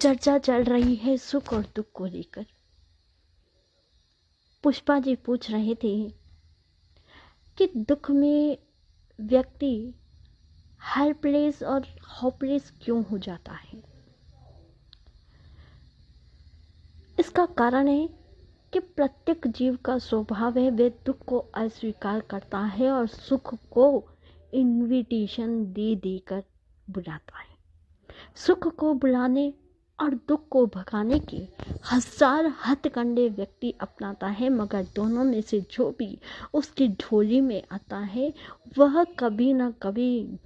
चर्चा चल रही है सुख और दुख को लेकर। पुष्पा जी पूछ रहे थे कि दुख में व्यक्ति हेल्पलेस और होपलेस क्यों हो जाता है। इसका कारण है कि प्रत्येक जीव का स्वभाव है वे दुख को अस्वीकार करता है और सुख को इनविटेशन दे देकर बुलाता है। सुख को बुलाने और दुख को भगाने के हजार हथकंडे व्यक्ति अपनाता है, मगर दोनों में से जो भी उसकी झोली में आता है वह कभी न कभी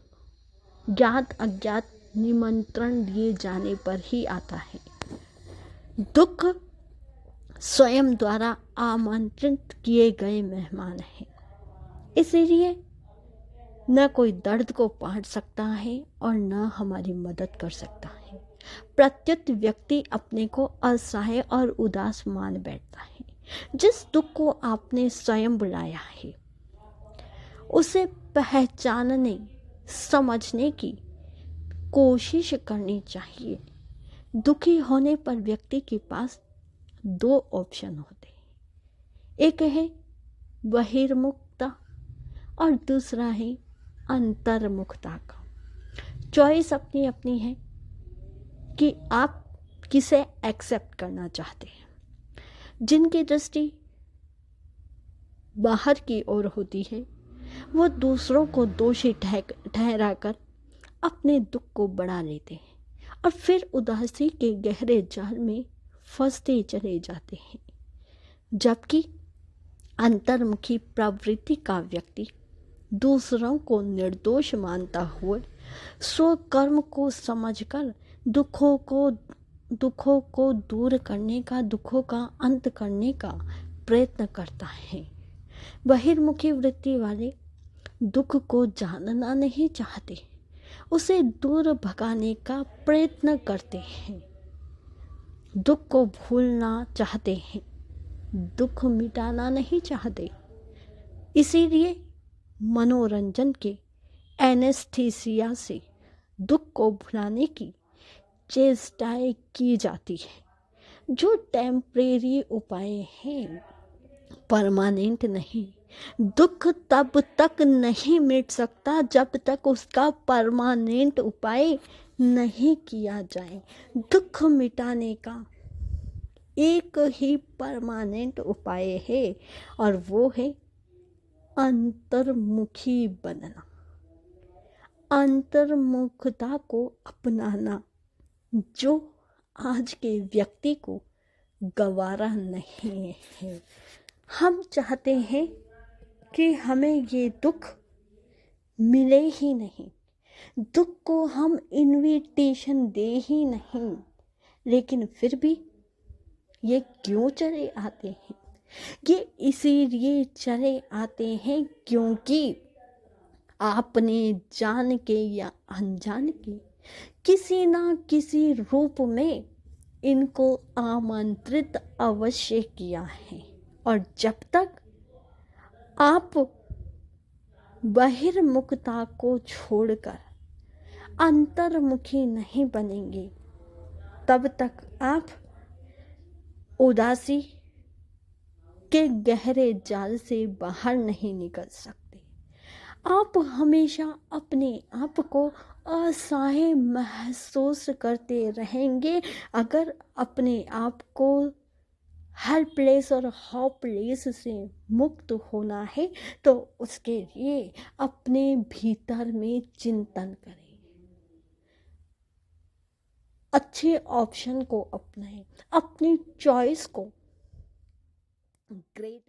ज्ञात अज्ञात निमंत्रण दिए जाने पर ही आता है। दुख स्वयं द्वारा आमंत्रित किए गए मेहमान हैं, इसीलिए न कोई दर्द को बांट सकता है और न हमारी मदद कर सकता है। प्रत्येक व्यक्ति अपने को असहाय और उदास मान बैठता है। जिस दुख को आपने स्वयं बुलाया है उसे पहचानने समझने की कोशिश करनी चाहिए। दुखी होने पर व्यक्ति के पास दो ऑप्शन होते हैं, एक है बहिर्मुखता और दूसरा है अंतर्मुखता का। चॉइस अपनी अपनी है कि आप किसे एक्सेप्ट करना चाहते हैं। जिनकी दृष्टि बाहर की ओर होती है वो दूसरों को दोषी ठहराकर अपने दुख को बढ़ा लेते हैं और फिर उदासी के गहरे जाल में फंसते चले जाते हैं। जबकि अंतर्मुखी प्रवृत्ति का व्यक्ति दूसरों को निर्दोष मानता हुआ स्वकर्म को समझकर दुखों को दूर करने का, दुखों का अंत करने का प्रयत्न करता है। बहिर्मुखी वृत्ति वाले दुख को जानना नहीं चाहते, उसे दूर भगाने का प्रयत्न करते हैं। दुख को भूलना चाहते हैं, दुख मिटाना नहीं चाहते। इसीलिए मनोरंजन के एनेस्थीसिया से दुख को भुलाने की चेष्टाएं की जाती है, जो टेम्परेरी उपाय हैं, परमानेंट नहीं। दुख तब तक नहीं मिट सकता जब तक उसका परमानेंट उपाय नहीं किया जाए। दुख मिटाने का एक ही परमानेंट उपाय है और वो है अंतर्मुखी बनना, अंतर्मुखता को अपनाना, जो आज के व्यक्ति को गवारा नहीं है। हम चाहते हैं कि हमें ये दुख मिले ही नहीं, दुख को हम इनविटेशन दे ही नहीं, लेकिन फिर भी ये क्यों चले आते हैं? ये इसीलिए चले आते हैं क्योंकि आपने जान के या अनजान के किसी ना किसी रूप में इनको आमंत्रित अवश्य किया है। और जब तक आप बहिर्मुखता को छोड़कर अंतर्मुखी नहीं बनेंगे तब तक आप उदासी के गहरे जाल से बाहर नहीं निकल सकते। आप हमेशा अपने आप को असहाय महसूस करते रहेंगे। अगर अपने आप को हेल्पलेस और होपलेस से मुक्त होना है तो उसके लिए अपने भीतर में चिंतन करें, अच्छे ऑप्शन को अपनाएं, अपनी चॉइस को ग्रेट